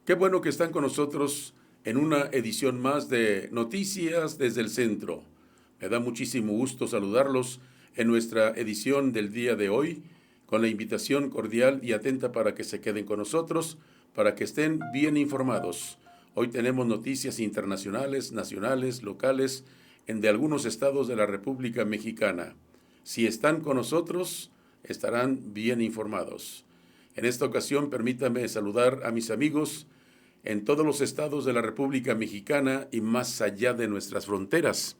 Qué bueno que están con nosotros en una edición más de Noticias desde el Centro. Me da muchísimo gusto saludarlos en nuestra edición del día de hoy, con la invitación cordial y atenta para que se queden con nosotros, para que estén bien informados. Hoy tenemos noticias internacionales, nacionales, locales, de algunos estados de la República Mexicana. Si están con nosotros, estarán bien informados. En esta ocasión, permítame saludar a mis amigos en todos los estados de la República Mexicana y más allá de nuestras fronteras.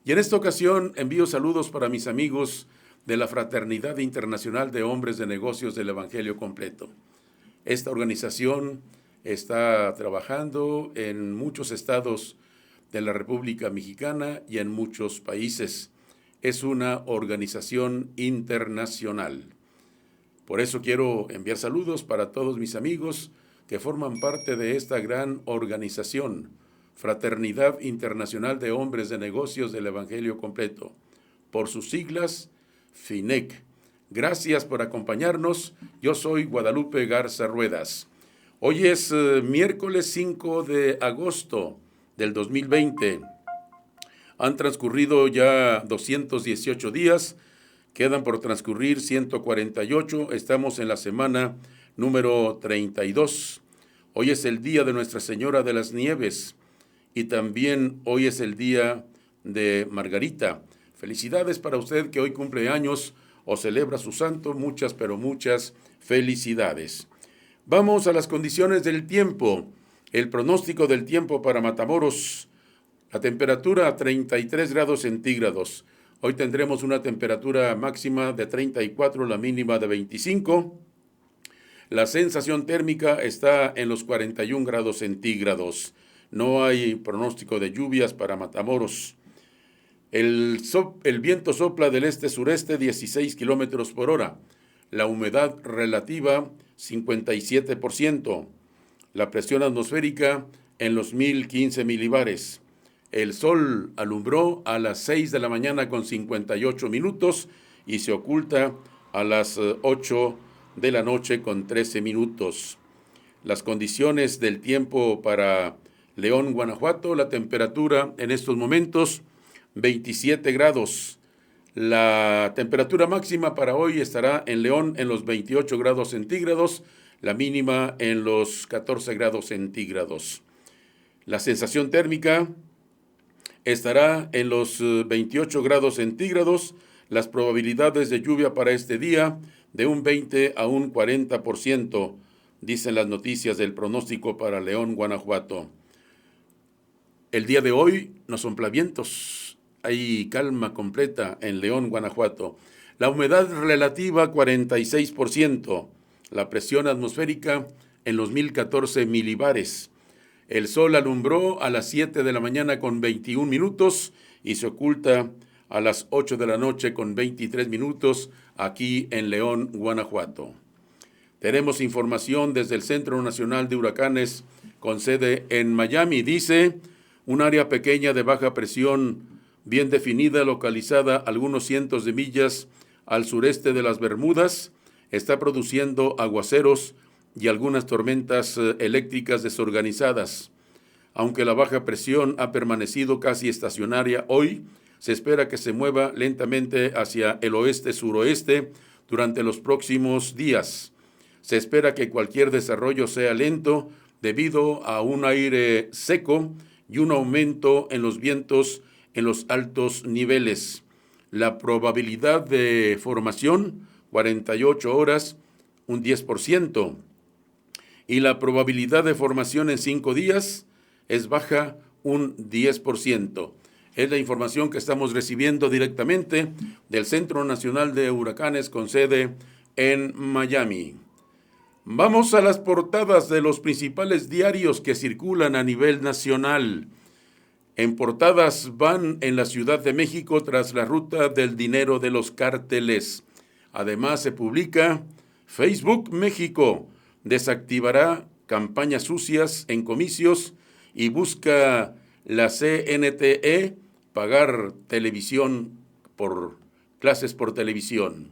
Y en esta ocasión envío saludos para mis amigos de la Fraternidad Internacional de Hombres de Negocios del Evangelio Completo. Esta organización está trabajando en muchos estados de la República Mexicana y en muchos países. Es una organización internacional. Por eso quiero enviar saludos para todos mis amigos que forman parte de esta gran organización, Fraternidad Internacional de Hombres de Negocios del Evangelio Completo, por sus siglas, FINEC. Gracias por acompañarnos. Yo soy Guadalupe Garza Ruedas. Hoy es miércoles 5 de agosto del 2020. Han transcurrido ya 218 días. Quedan por transcurrir 148. Estamos en la semana número 32. Hoy es el día de Nuestra Señora de las Nieves y también hoy es el día de Margarita. Felicidades para usted que hoy cumple años o celebra su santo. Muchas, pero muchas felicidades. Vamos a las condiciones del tiempo. El pronóstico del tiempo para Matamoros. La temperatura a 33 grados centígrados. Hoy tendremos una temperatura máxima de 34, la mínima de 25. La sensación térmica está en los 41 grados centígrados. No hay pronóstico de lluvias para Matamoros. El viento sopla del este-sureste 16 kilómetros por hora. La humedad relativa 57%. La presión atmosférica en los 1015 milibares. El sol alumbró a las 6 de la mañana con 58 minutos y se oculta a las 8 de la noche con 13 minutos. Las condiciones del tiempo para León, Guanajuato, la temperatura en estos momentos 27 grados. La temperatura máxima para hoy estará en León en los 28 grados centígrados, la mínima en los 14 grados centígrados. La sensación térmica estará en los 28 grados centígrados, las probabilidades de lluvia para este día de un 20 a un 40%, dicen las noticias del pronóstico para León, Guanajuato. El día de hoy no sopla vientos, hay calma completa en León, Guanajuato. La humedad relativa 46%, la presión atmosférica en los 1014 milibares. El sol alumbró a las 7 de la mañana con 21 minutos y se oculta a las 8 de la noche con 23 minutos aquí en León, Guanajuato. Tenemos información desde el Centro Nacional de Huracanes con sede en Miami. Dice, un área pequeña de baja presión bien definida, localizada algunos cientos de millas al sureste de las Bermudas, está produciendo aguaceros y algunas tormentas eléctricas desorganizadas. Aunque la baja presión ha permanecido casi estacionaria hoy, se espera que se mueva lentamente hacia el oeste-suroeste durante los próximos días. Se espera que cualquier desarrollo sea lento debido a un aire seco y un aumento en los vientos en los altos niveles. La probabilidad de formación, 48 horas, un 10%. Y la probabilidad de formación en 5 días es baja, un 10%. Es la información que estamos recibiendo directamente del Centro Nacional de Huracanes con sede en Miami. Vamos a las portadas de los principales diarios que circulan a nivel nacional. En portadas van en la Ciudad de México tras la ruta del dinero de los cárteles. Además se publica Facebook México desactivará campañas sucias en comicios y busca la CNTE pagar clases por televisión.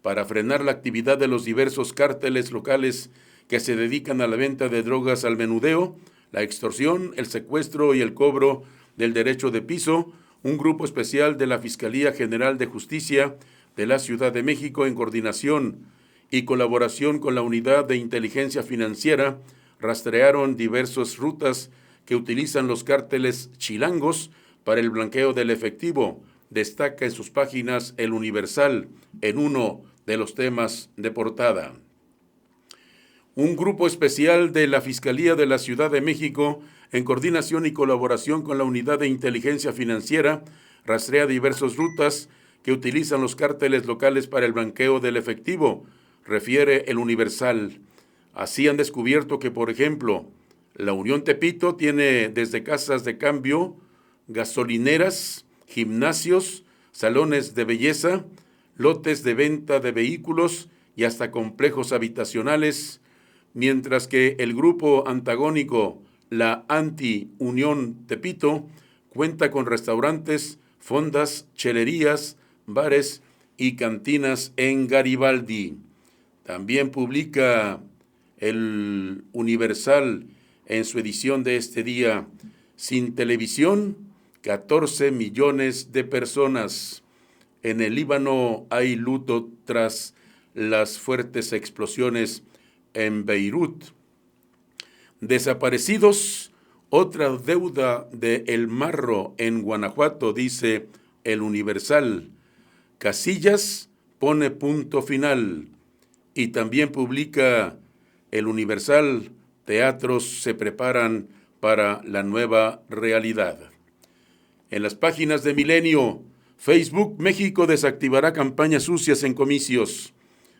Para frenar la actividad de los diversos cárteles locales que se dedican a la venta de drogas al menudeo, la extorsión, el secuestro y el cobro del derecho de piso, un grupo especial de la Fiscalía General de Justicia de la Ciudad de México, en coordinación y colaboración con la Unidad de Inteligencia Financiera, rastrearon diversas rutas que utilizan los cárteles chilangos para el blanqueo del efectivo. Destaca en sus páginas El Universal en uno de los temas de portada. Un grupo especial de la Fiscalía de la Ciudad de México, en coordinación y colaboración con la Unidad de Inteligencia Financiera, rastrea diversas rutas que utilizan los cárteles locales para el blanqueo del efectivo, refiere El Universal. Así han descubierto que, por ejemplo, la Unión Tepito tiene desde casas de cambio, gasolineras, gimnasios, salones de belleza, lotes de venta de vehículos y hasta complejos habitacionales, mientras que el grupo antagónico, la Anti-Unión Tepito, cuenta con restaurantes, fondas, chelerías, bares y cantinas en Garibaldi. También publica El Universal en su edición de este día: sin televisión, 14 millones de personas. En el Líbano hay luto tras las fuertes explosiones en Beirut. Desaparecidos, otra deuda de El Marro en Guanajuato, dice El Universal. Casillas pone punto final. Y también publica El Universal: teatros se preparan para la nueva realidad. En las páginas de Milenio, Facebook México desactivará campañas sucias en comicios.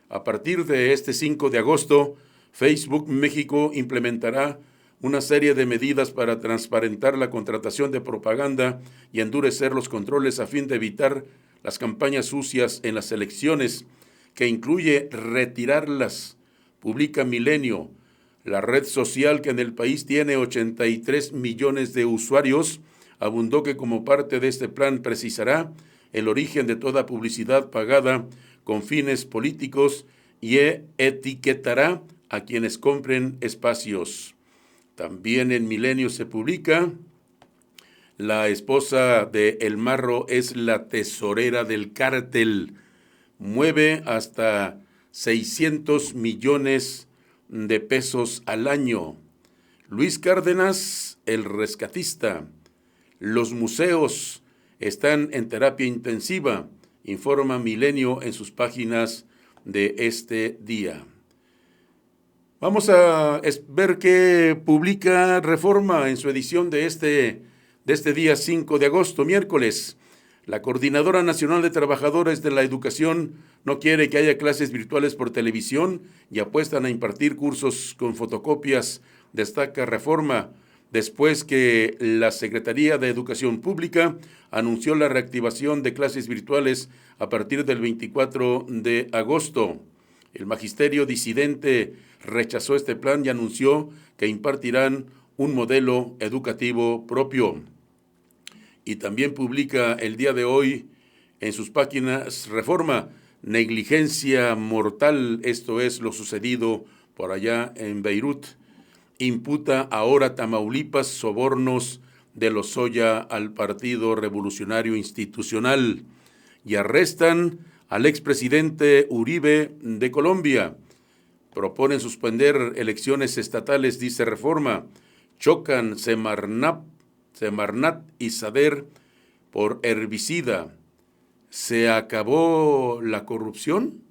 A partir de este 5 de agosto, Facebook México implementará una serie de medidas para transparentar la contratación de propaganda y endurecer los controles a fin de evitar las campañas sucias en las elecciones, que incluye retirarlas. Publica Milenio. La red social, que en el país tiene 83 millones de usuarios, abundó que como parte de este plan precisará el origen de toda publicidad pagada con fines políticos y etiquetará a quienes compren espacios. También en Milenio se publica: la esposa de El Marro es la tesorera del cártel, mueve hasta 600 millones de pesos al año. Luis Cárdenas, el rescatista. Los museos están en terapia intensiva, informa Milenio en sus páginas de este día. Vamos a ver qué publica Reforma en su edición de este día 5 de agosto, miércoles. La Coordinadora Nacional de Trabajadores de la Educación no quiere que haya clases virtuales por televisión y apuestan a impartir cursos con fotocopias, destaca Reforma, después que la Secretaría de Educación Pública anunció la reactivación de clases virtuales a partir del 24 de agosto. El magisterio disidente rechazó este plan y anunció que impartirán un modelo educativo propio. Y también publica el día de hoy en sus páginas Reforma: negligencia mortal, esto es lo sucedido por allá en Beirut. Imputa ahora Tamaulipas sobornos de Lozoya al Partido Revolucionario Institucional. Y arrestan al expresidente Uribe de Colombia. Proponen suspender elecciones estatales, dice Reforma. Chocan Semarnat y Sader por herbicida. ¿Se acabó la corrupción?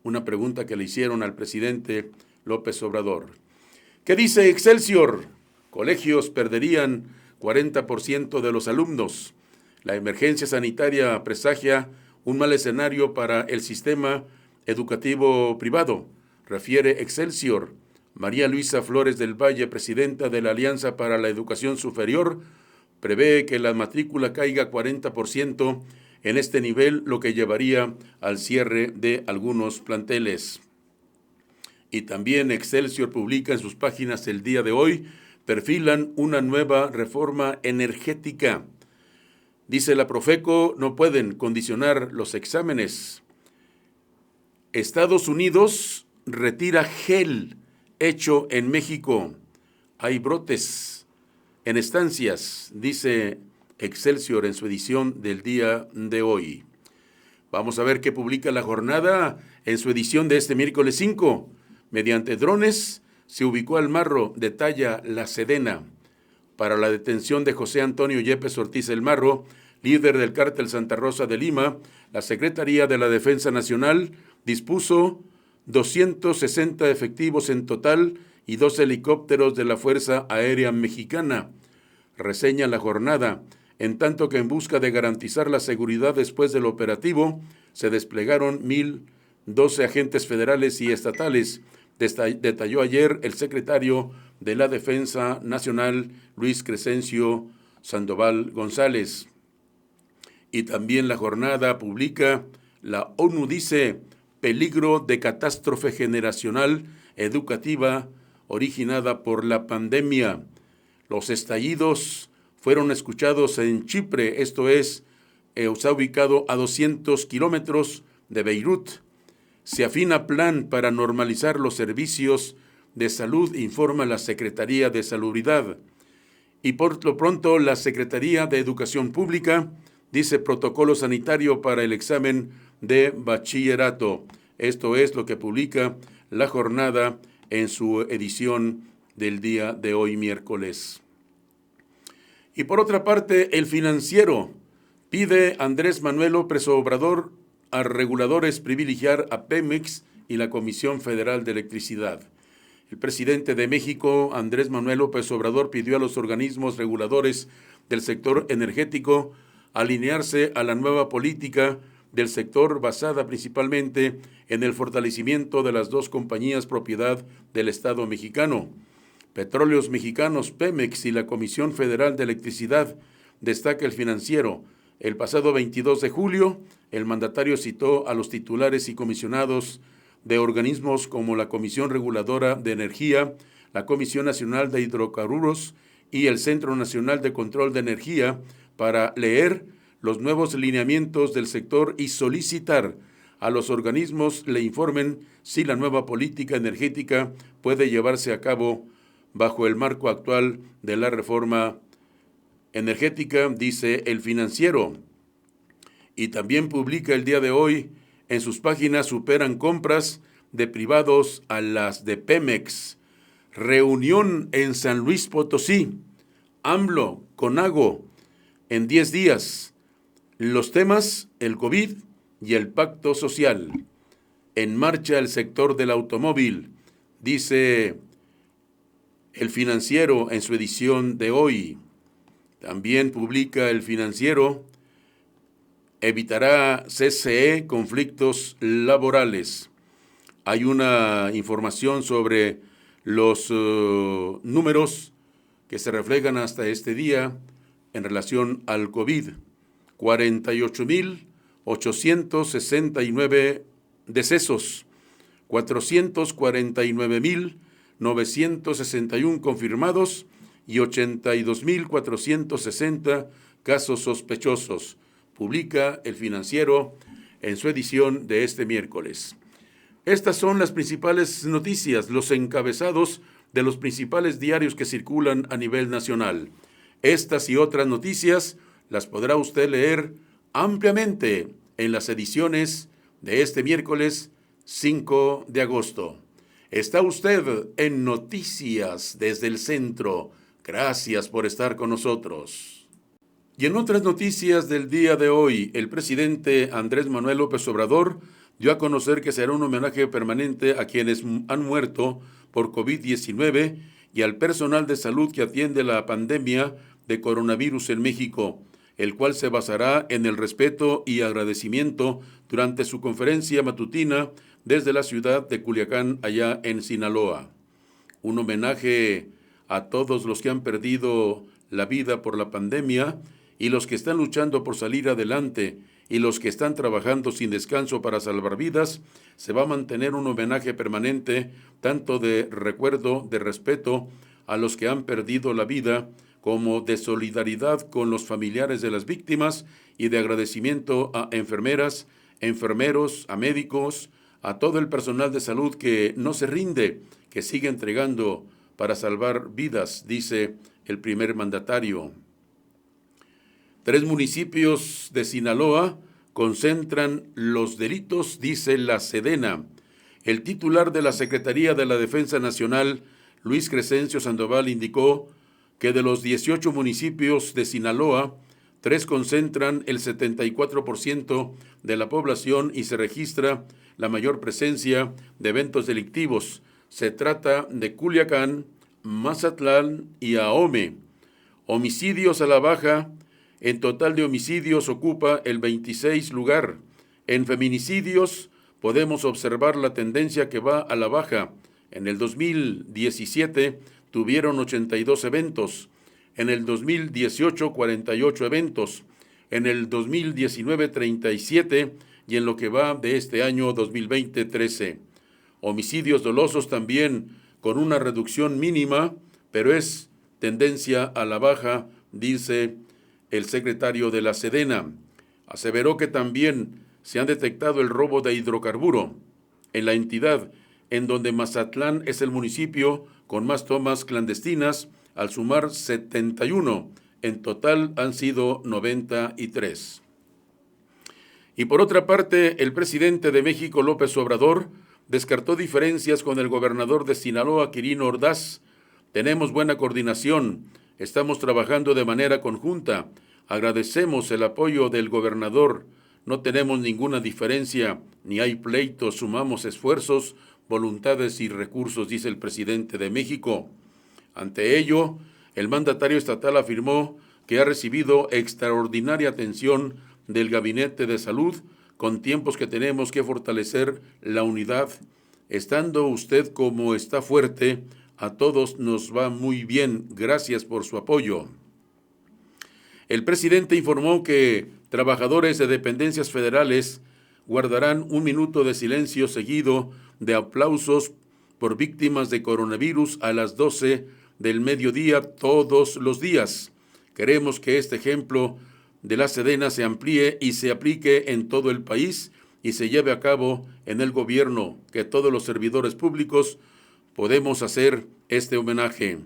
Una pregunta que le hicieron al presidente López Obrador. ¿Qué dice Excelsior? Colegios perderían 40% de los alumnos. La emergencia sanitaria presagia un mal escenario para el sistema educativo privado, refiere Excelsior. María Luisa Flores del Valle, presidenta de la Alianza para la Educación Superior, prevé que la matrícula caiga 40% en este nivel, lo que llevaría al cierre de algunos planteles. Y también Excelsior publica en sus páginas el día de hoy: perfilan una nueva reforma energética. Dice la Profeco, no pueden condicionar los exámenes. Estados Unidos retira gel hecho en México. Hay brotes en estancias, dice Excelsior en su edición del día de hoy. Vamos a ver qué publica La Jornada en su edición de este miércoles 5. Mediante drones se ubicó al marro, detalla La Sedena. Para la detención de José Antonio Yepes Ortiz El Marro, líder del cártel Santa Rosa de Lima, la Secretaría de la Defensa Nacional dispuso 260 efectivos en total y 2 helicópteros de la Fuerza Aérea Mexicana. Reseña La Jornada. En tanto que en busca de garantizar la seguridad después del operativo, se desplegaron 1,012 agentes federales y estatales, detalló ayer el secretario de la Defensa Nacional, Luis Crescencio Sandoval González. Y también La Jornada publica, la ONU dice, peligro de catástrofe generacional educativa originada por la pandemia. Los estallidos fueron escuchados en Chipre, esto es, está ubicado a 200 kilómetros de Beirut. Se afina plan para normalizar los servicios de salud, informa la Secretaría de Salubridad. Y por lo pronto, la Secretaría de Educación Pública dice protocolo sanitario para el examen de bachillerato. Esto es lo que publica La Jornada en su edición del día de hoy, miércoles. Y por otra parte, El Financiero pide Andrés Manuel López Obrador a reguladores privilegiar a Pemex y la Comisión Federal de Electricidad. El presidente de México, Andrés Manuel López Obrador, pidió a los organismos reguladores del sector energético alinearse a la nueva política del sector basada principalmente en el fortalecimiento de las dos compañías propiedad del Estado mexicano. Petróleos Mexicanos, Pemex y la Comisión Federal de Electricidad, destaca El Financiero. El pasado 22 de julio, el mandatario citó a los titulares y comisionados de organismos como la Comisión Reguladora de Energía, la Comisión Nacional de Hidrocarburos y el Centro Nacional de Control de Energía para leer los nuevos lineamientos del sector y solicitar a los organismos le informen si la nueva política energética puede llevarse a cabo bajo el marco actual de la reforma energética, dice El Financiero. Y también publica el día de hoy, en sus páginas superan compras de privados a las de Pemex. Reunión en San Luis Potosí. AMLO, CONAGO, en 10 días. Los temas, el COVID y el pacto social. En marcha el sector del automóvil, dice El Financiero en su edición de hoy. También publica El Financiero, evitará CCE conflictos laborales. Hay una información sobre los números que se reflejan hasta este día en relación al COVID. 48,869 decesos, 449,961 confirmados y 82,460 casos sospechosos, publica El Financiero en su edición de este miércoles. Estas son las principales noticias, los encabezados de los principales diarios que circulan a nivel nacional. Estas y otras noticias las podrá usted leer ampliamente en las ediciones de este miércoles 5 de agosto. Está usted en Noticias desde el Centro. Gracias por estar con nosotros. Y en otras noticias del día de hoy, el presidente Andrés Manuel López Obrador dio a conocer que será un homenaje permanente a quienes han muerto por COVID-19 y al personal de salud que atiende la pandemia de coronavirus en México, el cual se basará en el respeto y agradecimiento durante su conferencia matutina desde la ciudad de Culiacán, allá en Sinaloa. Un homenaje a todos los que han perdido la vida por la pandemia y los que están luchando por salir adelante y los que están trabajando sin descanso para salvar vidas. Se va a mantener un homenaje permanente, tanto de recuerdo, de respeto a los que han perdido la vida, como de solidaridad con los familiares de las víctimas y de agradecimiento a enfermeras, enfermeros, a médicos, a todo el personal de salud que no se rinde, que sigue entregando para salvar vidas, dice el primer mandatario. 3 municipios de Sinaloa concentran los delitos, dice la Sedena. El titular de la Secretaría de la Defensa Nacional, Luis Crescencio Sandoval, indicó que de los 18 municipios de Sinaloa, 3 concentran el 74% de la población y se registra la mayor presencia de eventos delictivos. Se trata de Culiacán, Mazatlán y Ahome. Homicidios a la baja. En total de homicidios ocupa el 26 lugar. En feminicidios podemos observar la tendencia que va a la baja. En el 2017 tuvieron 82 eventos. En el 2018 48 eventos. En el 2019 37 y en lo que va de este año 2020 13. Homicidios dolosos también con una reducción mínima, pero es tendencia a la baja, dice el secretario de la Sedena. Aseveró que también se han detectado el robo de hidrocarburo en la entidad, en donde Mazatlán es el municipio con más tomas clandestinas, al sumar 71. En total han sido 93. Y por otra parte, el presidente de México, López Obrador, descartó diferencias con el gobernador de Sinaloa, Quirino Ordaz. Tenemos buena coordinación, estamos trabajando de manera conjunta, agradecemos el apoyo del gobernador, no tenemos ninguna diferencia, ni hay pleitos, sumamos esfuerzos, voluntades y recursos, dice el presidente de México. Ante ello, el mandatario estatal afirmó que ha recibido extraordinaria atención del Gabinete de Salud, con tiempos que tenemos que fortalecer la unidad. Estando usted como está fuerte, a todos nos va muy bien. Gracias por su apoyo. El presidente informó que trabajadores de dependencias federales guardarán un minuto de silencio seguido de aplausos por víctimas de coronavirus a las 12 del mediodía todos los días. Queremos que este ejemplo de la Sedena se amplíe y se aplique en todo el país y se lleve a cabo en el gobierno, que todos los servidores públicos podemos hacer este homenaje.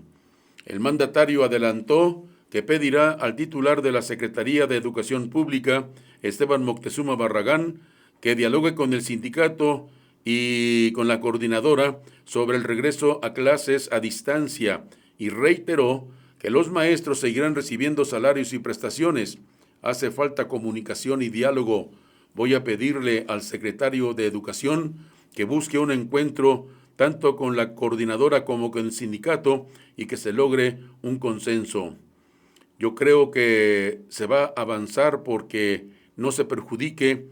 El mandatario adelantó que pedirá al titular de la Secretaría de Educación Pública, Esteban Moctezuma Barragán, que dialogue con el sindicato y con la coordinadora sobre el regreso a clases a distancia y reiteró que los maestros seguirán recibiendo salarios y prestaciones. Hace falta comunicación y diálogo. Voy a pedirle al secretario de Educación que busque un encuentro tanto con la coordinadora como con el sindicato y que se logre un consenso. Yo creo que se va a avanzar porque no se perjudique,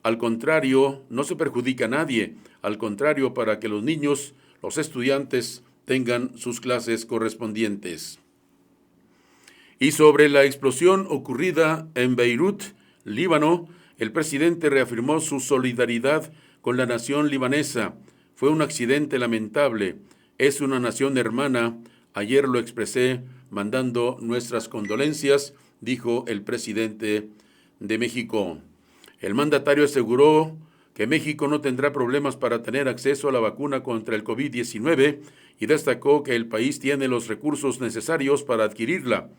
al contrario, no se perjudica a nadie, al contrario, para que los niños, los estudiantes, tengan sus clases correspondientes. Y sobre la explosión ocurrida en Beirut, Líbano, el presidente reafirmó su solidaridad con la nación libanesa. Fue un accidente lamentable. Es una nación hermana. Ayer lo expresé mandando nuestras condolencias, dijo el presidente de México. El mandatario aseguró que México no tendrá problemas para tener acceso a la vacuna contra el COVID-19 y destacó que el país tiene los recursos necesarios para adquirirla.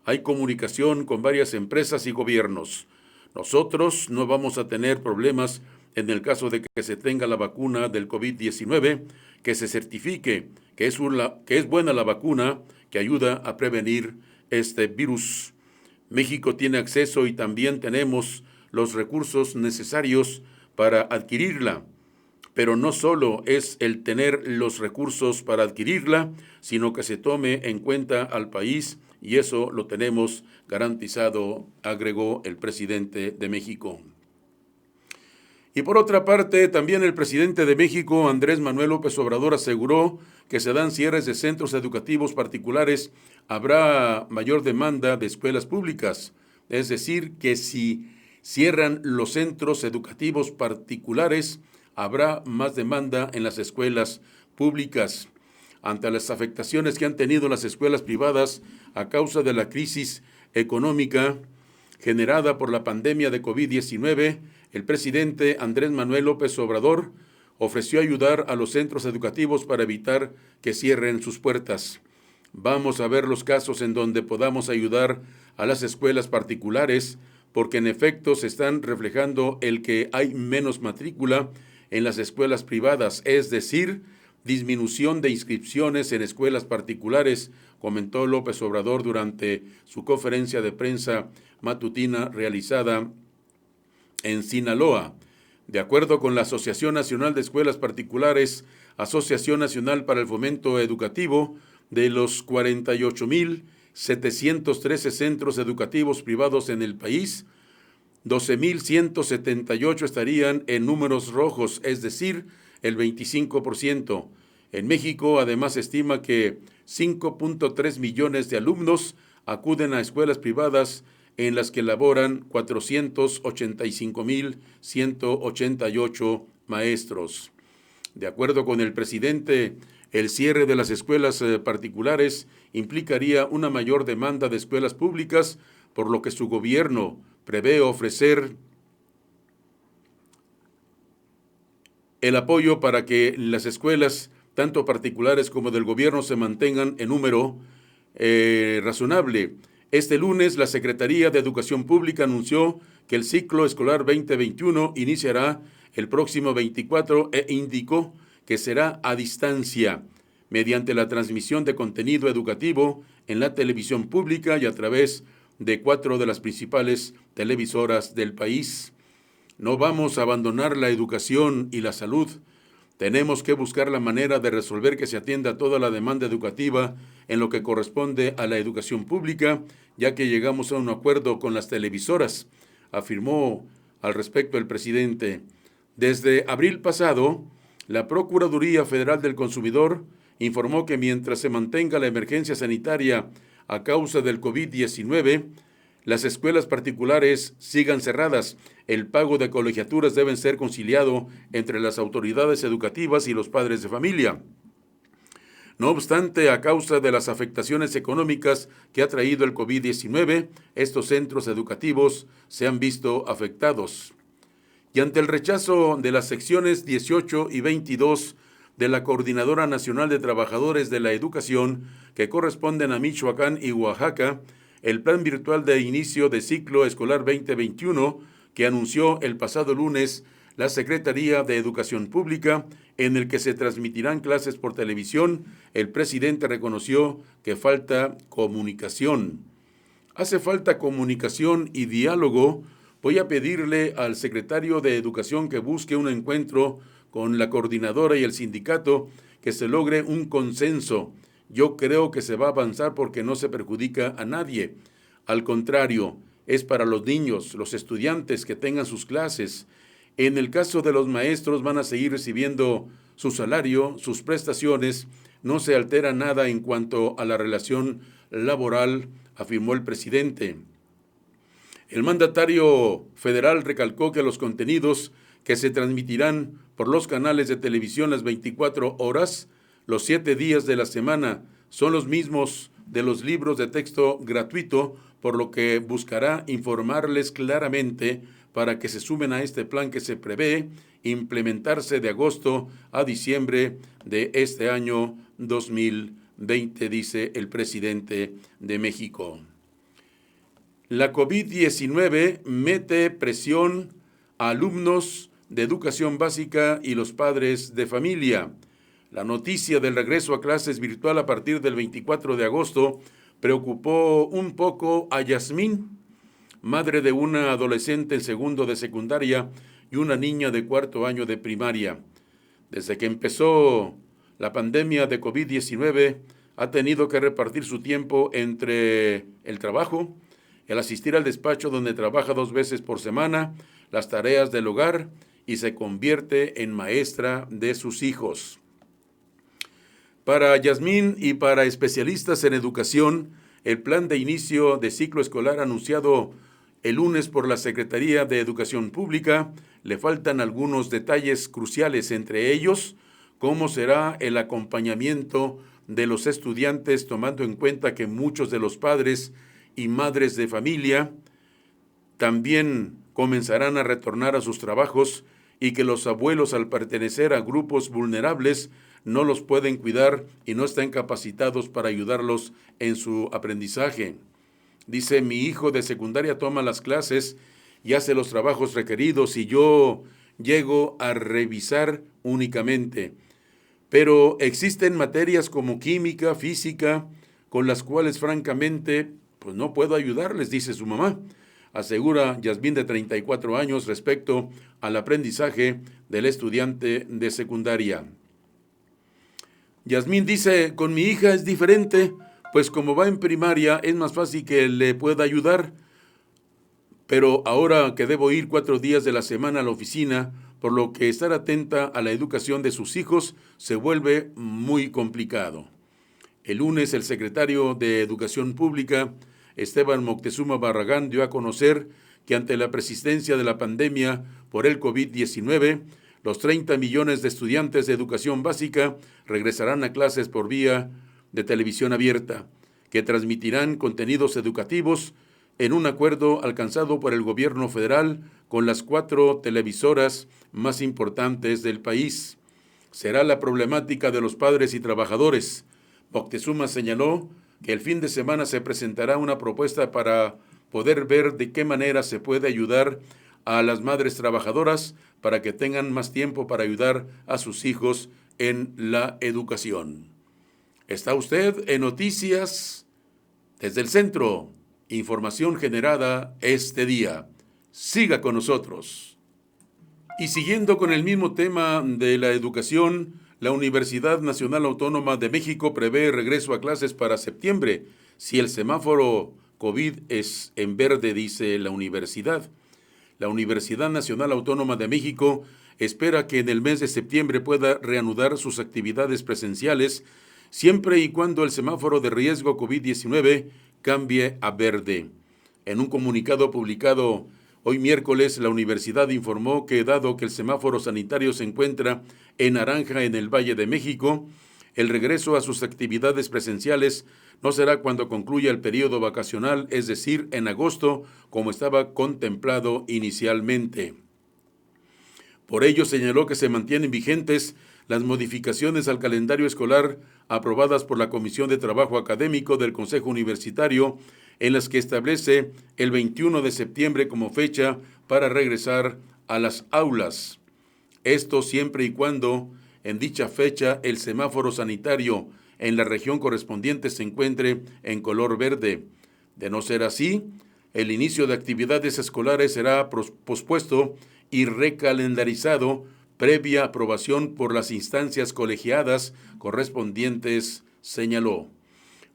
Hay comunicación con varias empresas y gobiernos. Nosotros no vamos a tener problemas en el caso de que se tenga la vacuna del COVID-19, que se certifique que es buena la vacuna, que ayuda a prevenir este virus. México tiene acceso y también tenemos los recursos necesarios para adquirirla. Pero no solo es el tener los recursos para adquirirla, sino que se tome en cuenta al país y eso lo tenemos garantizado, agregó el presidente de México. Y por otra parte, también el presidente de México, Andrés Manuel López Obrador, aseguró que se dan cierres de centros educativos particulares, habrá mayor demanda de escuelas públicas. Es decir, que si cierran los centros educativos particulares, habrá más demanda en las escuelas públicas. Ante las afectaciones que han tenido las escuelas privadas a causa de la crisis económica generada por la pandemia de COVID-19, el presidente Andrés Manuel López Obrador ofreció ayudar a los centros educativos para evitar que cierren sus puertas. Vamos a ver los casos en donde podamos ayudar a las escuelas particulares, porque en efecto se están reflejando el que hay menos matrícula en las escuelas privadas, es decir, disminución de inscripciones en escuelas particulares, comentó López Obrador durante su conferencia de prensa matutina realizada en Sinaloa. De acuerdo con la Asociación Nacional de Escuelas Particulares, Asociación Nacional para el Fomento Educativo, de los 48,713 centros educativos privados en el país, 12,178 estarían en números rojos, es decir, el 25%. En México, además, se estima que 5.3 millones de alumnos acuden a escuelas privadas en las que laboran 485,188 maestros. De acuerdo con el presidente, el cierre de las escuelas particulares implicaría una mayor demanda de escuelas públicas, por lo que su gobierno prevé ofrecer el apoyo para que las escuelas, tanto particulares como del gobierno, se mantengan en número razonable. Este lunes, la Secretaría de Educación Pública anunció que el ciclo escolar 2021 iniciará el próximo 24 e indicó que será a distancia, mediante la transmisión de contenido educativo en la televisión pública y a través de 4 de las principales televisoras del país. No vamos a abandonar la educación y la salud. Tenemos que buscar la manera de resolver que se atienda toda la demanda educativa en lo que corresponde a la educación pública, ya que llegamos a un acuerdo con las televisoras, afirmó al respecto el presidente. Desde abril pasado, la Procuraduría Federal del Consumidor informó que mientras se mantenga la emergencia sanitaria a causa del COVID-19, las escuelas particulares sigan cerradas. El pago de colegiaturas debe ser conciliado entre las autoridades educativas y los padres de familia. No obstante, a causa de las afectaciones económicas que ha traído el COVID-19, estos centros educativos se han visto afectados. Y ante el rechazo de las secciones 18 y 22 de la Coordinadora Nacional de Trabajadores de la Educación, que corresponden a Michoacán y Oaxaca, el plan virtual de inicio de ciclo escolar 2021, que anunció el pasado lunes la Secretaría de Educación Pública, en el que se transmitirán clases por televisión, el presidente reconoció que falta comunicación. Hace falta comunicación y diálogo. Voy a pedirle al secretario de Educación que busque un encuentro con la coordinadora y el sindicato, que se logre un consenso. Yo creo que se va a avanzar porque no se perjudica a nadie. Al contrario, es para los niños, los estudiantes que tengan sus clases. En el caso de los maestros, van a seguir recibiendo su salario, sus prestaciones. No se altera nada en cuanto a la relación laboral, afirmó el presidente. El mandatario federal recalcó que los contenidos que se transmitirán por los canales de televisión las 24 horas, los 7 días de la semana, son los mismos de los libros de texto gratuito, por lo que buscará informarles claramente para que se sumen a este plan que se prevé implementarse de agosto a diciembre de este año 2020, dice el presidente de México. La COVID-19 mete presión a alumnos de educación básica y los padres de familia. La noticia del regreso a clases virtual a partir del 24 de agosto preocupó un poco a Yasmín, madre de una adolescente en segundo de secundaria y una niña de cuarto año de primaria. Desde que empezó la pandemia de COVID-19, ha tenido que repartir su tiempo entre el trabajo, el asistir al despacho donde trabaja 2 veces por semana, las tareas del hogar, y se convierte en maestra de sus hijos. Para Yasmín y para especialistas en educación, el plan de inicio de ciclo escolar anunciado el lunes por la Secretaría de Educación Pública le faltan algunos detalles cruciales, entre ellos, cómo será el acompañamiento de los estudiantes, tomando en cuenta que muchos de los padres y madres de familia también comenzarán a retornar a sus trabajos y que los abuelos, al pertenecer a grupos vulnerables, no los pueden cuidar y no están capacitados para ayudarlos en su aprendizaje. Dice, mi hijo de secundaria toma las clases y hace los trabajos requeridos y yo llego a revisar únicamente. Pero existen materias como química, física, con las cuales francamente pues no puedo ayudarles, dice su mamá. Asegura Yasmín, de 34 años, respecto al aprendizaje del estudiante de secundaria. Yasmín dice, con mi hija es diferente, pues como va en primaria es más fácil que le pueda ayudar, pero ahora que debo ir 4 días de la semana a la oficina, por lo que estar atenta a la educación de sus hijos se vuelve muy complicado. El lunes, el secretario de Educación Pública, Esteban Moctezuma Barragán, dio a conocer que ante la persistencia de la pandemia por el COVID-19, los 30 millones de estudiantes de educación básica regresarán a clases por vía de televisión abierta, que transmitirán contenidos educativos en un acuerdo alcanzado por el gobierno federal con las 4 televisoras más importantes del país. Será la problemática de los padres y trabajadores. Moctezuma señaló que el fin de semana se presentará una propuesta para poder ver de qué manera se puede ayudar a las madres trabajadoras para que tengan más tiempo para ayudar a sus hijos en la educación. Está usted en Noticias desde el Centro. Información generada este día. Siga con nosotros. Y siguiendo con el mismo tema de la educación, la Universidad Nacional Autónoma de México prevé regreso a clases para septiembre, si el semáforo COVID es en verde, dice la universidad. La Universidad Nacional Autónoma de México espera que en el mes de septiembre pueda reanudar sus actividades presenciales, siempre y cuando el semáforo de riesgo COVID-19 cambie a verde. En un comunicado publicado hoy miércoles, la universidad informó que dado que el semáforo sanitario se encuentra en naranja en el Valle de México, el regreso a sus actividades presenciales no será cuando concluya el periodo vacacional, es decir, en agosto, como estaba contemplado inicialmente. Por ello, señaló que se mantienen vigentes las modificaciones al calendario escolar aprobadas por la Comisión de Trabajo Académico del Consejo Universitario, en las que establece el 21 de septiembre como fecha para regresar a las aulas. Esto siempre y cuando en dicha fecha el semáforo sanitario en la región correspondiente se encuentre en color verde. De no ser así, el inicio de actividades escolares será pospuesto y recalendarizado previa aprobación por las instancias colegiadas correspondientes, señaló.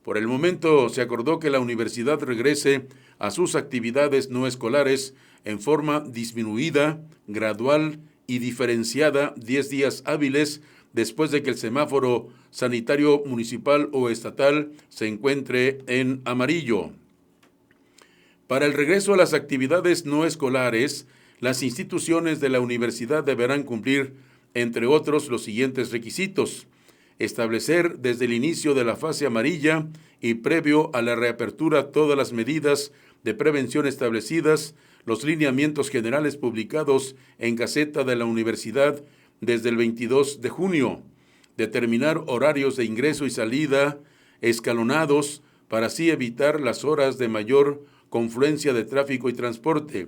Por el momento se acordó que la universidad regrese a sus actividades no escolares en forma disminuida, gradual y diferenciada 10 días hábiles después de que el semáforo sanitario municipal o estatal se encuentre en amarillo. Para el regreso a las actividades no escolares, las instituciones de la universidad deberán cumplir, entre otros, los siguientes requisitos: establecer desde el inicio de la fase amarilla y previo a la reapertura todas las medidas de prevención establecidas, los lineamientos generales publicados en Gaceta de la Universidad desde el 22 de junio, determinar horarios de ingreso y salida escalonados para así evitar las horas de mayor confluencia de tráfico y transporte,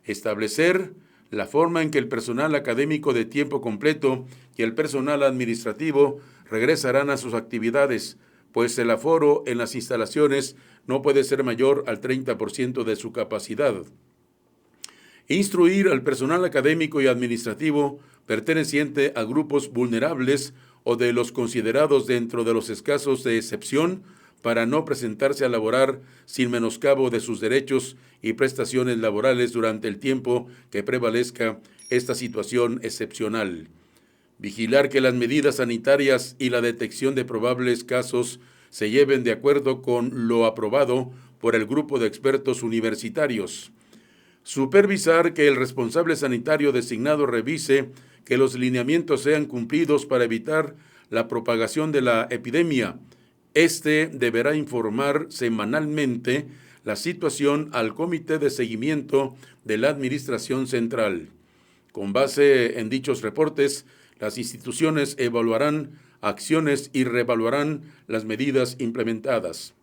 establecer la forma en que el personal académico de tiempo completo y el personal administrativo regresarán a sus actividades, pues el aforo en las instalaciones no puede ser mayor al 30% de su capacidad. Instruir al personal académico y administrativo perteneciente a grupos vulnerables o de los considerados dentro de los casos de excepción para no presentarse a laborar sin menoscabo de sus derechos y prestaciones laborales durante el tiempo que prevalezca esta situación excepcional. Vigilar que las medidas sanitarias y la detección de probables casos se lleven de acuerdo con lo aprobado por el grupo de expertos universitarios. Supervisar que el responsable sanitario designado revise que los lineamientos sean cumplidos para evitar la propagación de la epidemia. Este deberá informar semanalmente la situación al Comité de Seguimiento de la Administración Central. Con base en dichos reportes, las instituciones evaluarán acciones y reevaluarán las medidas implementadas.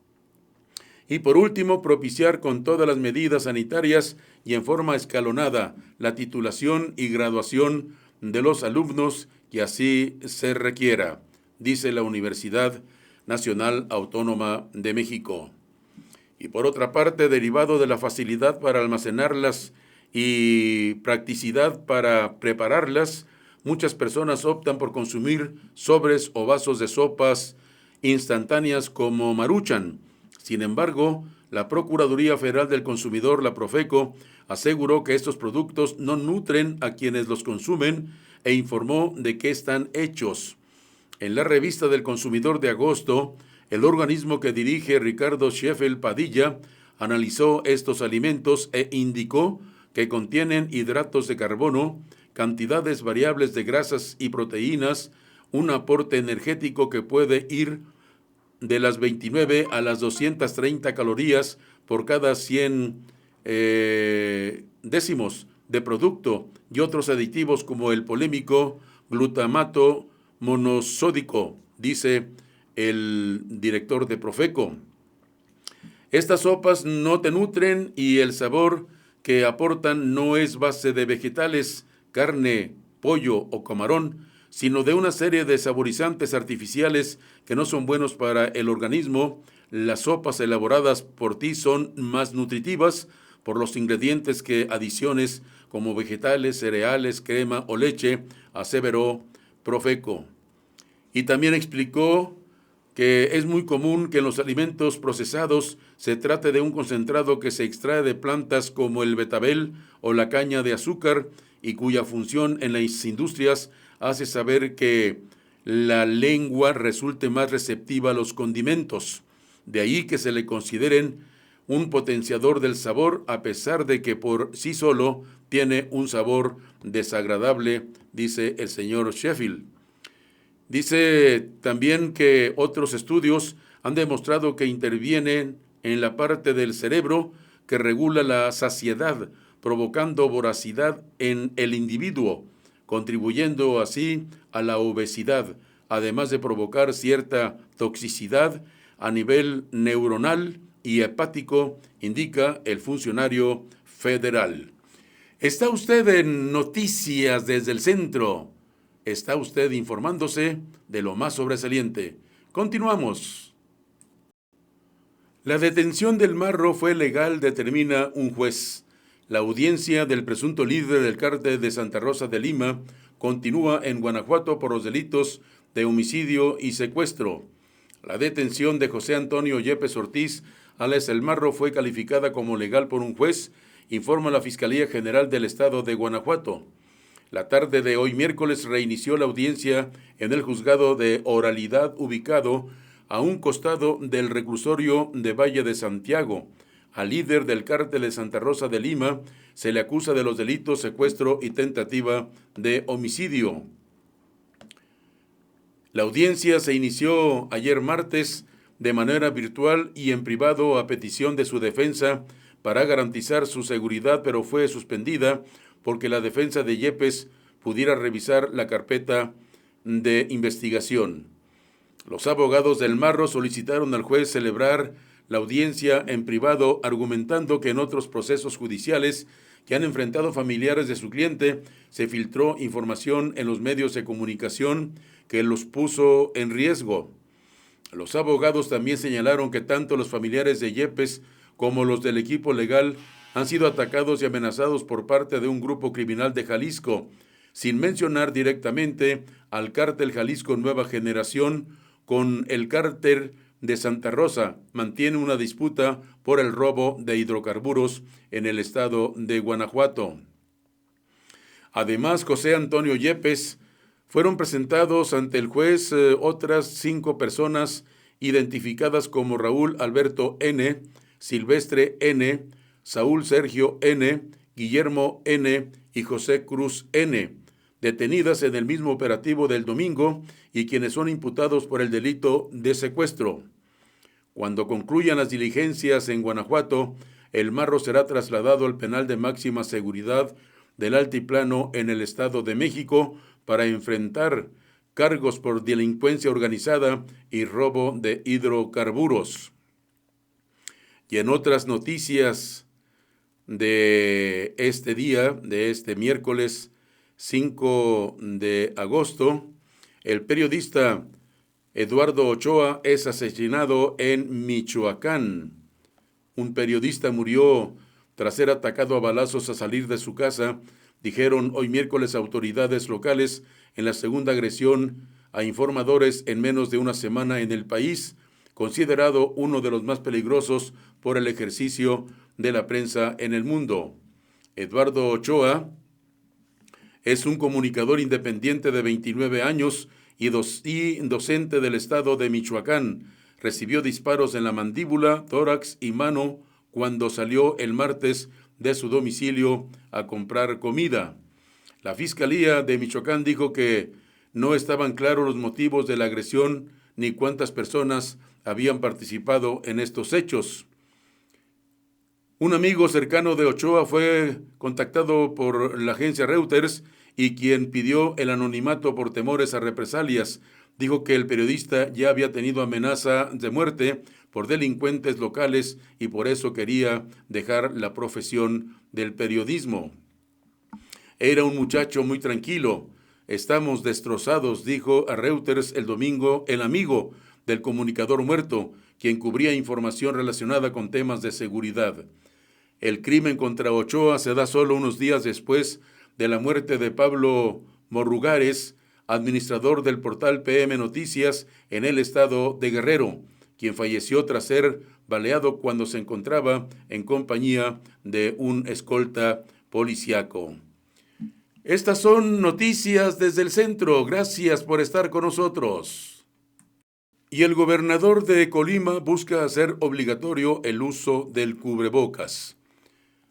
Y por último, propiciar con todas las medidas sanitarias y en forma escalonada la titulación y graduación de los alumnos que así se requiera, dice la Universidad Nacional Autónoma de México. Y por otra parte, derivado de la facilidad para almacenarlas y practicidad para prepararlas, muchas personas optan por consumir sobres o vasos de sopas instantáneas como Maruchan. Sin embargo, la Procuraduría Federal del Consumidor, la Profeco, aseguró que estos productos no nutren a quienes los consumen e informó de qué están hechos. En la revista del Consumidor de agosto, el organismo que dirige Ricardo Sheffield Padilla analizó estos alimentos e indicó que contienen hidratos de carbono, cantidades variables de grasas y proteínas, un aporte energético que puede ir de las 29 a las 230 calorías por cada 100 décimos de producto y otros aditivos como el polémico glutamato monosódico, dice el director de Profeco. Estas sopas no te nutren y el sabor que aportan no es base de vegetales, carne, pollo o camarón, sino de una serie de saborizantes artificiales que no son buenos para el organismo. Las sopas elaboradas por ti son más nutritivas por los ingredientes que adiciones como vegetales, cereales, crema o leche, aseveró Profeco. Y también explicó que es muy común que en los alimentos procesados se trate de un concentrado que se extrae de plantas como el betabel o la caña de azúcar y cuya función en las industrias hace saber que la lengua resulte más receptiva a los condimentos. De ahí que se le consideren un potenciador del sabor, a pesar de que por sí solo tiene un sabor desagradable, dice el señor Sheffield. Dice también que otros estudios han demostrado que intervienen en la parte del cerebro que regula la saciedad, provocando voracidad en el individuo, contribuyendo así a la obesidad, además de provocar cierta toxicidad a nivel neuronal y hepático, indica el funcionario federal. ¿Está usted en Noticias desde el Centro? ¿Está usted informándose de lo más sobresaliente? Continuamos. La detención del Marro fue legal, determina un juez. La audiencia del presunto líder del cártel de Santa Rosa de Lima continúa en Guanajuato por los delitos de homicidio y secuestro. La detención de José Antonio Yepes Ortiz, alias El Marro, fue calificada como legal por un juez, informa la Fiscalía General del Estado de Guanajuato. La tarde de hoy miércoles reinició la audiencia en el juzgado de oralidad ubicado a un costado del reclusorio de Valle de Santiago. Al líder del cártel de Santa Rosa de Lima se le acusa de los delitos secuestro y tentativa de homicidio. La audiencia se inició ayer martes de manera virtual y en privado a petición de su defensa para garantizar su seguridad, pero fue suspendida porque la defensa de Yepes pudiera revisar la carpeta de investigación. Los abogados del Marro solicitaron al juez celebrar la audiencia en privado, argumentando que en otros procesos judiciales que han enfrentado familiares de su cliente se filtró información en los medios de comunicación que los puso en riesgo. Los abogados también señalaron que tanto los familiares de Yepes como los del equipo legal han sido atacados y amenazados por parte de un grupo criminal de Jalisco, sin mencionar directamente al cártel Jalisco Nueva Generación. Con el cártel de Santa Rosa mantiene una disputa por el robo de hidrocarburos en el estado de Guanajuato. Además, José Antonio Yepes fueron presentados ante el juez otras 5 personas identificadas como Raúl Alberto N., Silvestre N., Saúl Sergio N., Guillermo N. y José Cruz N., detenidas en el mismo operativo del domingo y quienes son imputados por el delito de secuestro. Cuando concluyan las diligencias en Guanajuato, El Marro será trasladado al penal de máxima seguridad del Altiplano en el Estado de México para enfrentar cargos por delincuencia organizada y robo de hidrocarburos. Y en otras noticias de este día, de este miércoles 5 de agosto, el periodista Eduardo Ochoa es asesinado en Michoacán. Un periodista murió tras ser atacado a balazos a salir de su casa, dijeron hoy miércoles autoridades locales en la segunda agresión a informadores en menos de una semana en el país, considerado uno de los más peligrosos por el ejercicio de la prensa en el mundo. Eduardo Ochoa es un comunicador independiente de 29 años y docente del estado de Michoacán. Recibió disparos en la mandíbula, tórax y mano cuando salió el martes de su domicilio a comprar comida. La Fiscalía de Michoacán dijo que no estaban claros los motivos de la agresión ni cuántas personas habían participado en estos hechos. Un amigo cercano de Ochoa fue contactado por la agencia Reuters y quien pidió el anonimato por temores a represalias. Dijo que el periodista ya había tenido amenaza de muerte por delincuentes locales y por eso quería dejar la profesión del periodismo. Era un muchacho muy tranquilo. Estamos destrozados, dijo a Reuters el domingo el amigo del comunicador muerto, quien cubría información relacionada con temas de seguridad. El crimen contra Ochoa se da solo unos días después de la muerte de Pablo Morrugares, administrador del portal PM Noticias en el estado de Guerrero, quien falleció tras ser baleado cuando se encontraba en compañía de un escolta policiaco. Estas son noticias desde el centro. Gracias por estar con nosotros. Y el gobernador de Colima busca hacer obligatorio el uso del cubrebocas.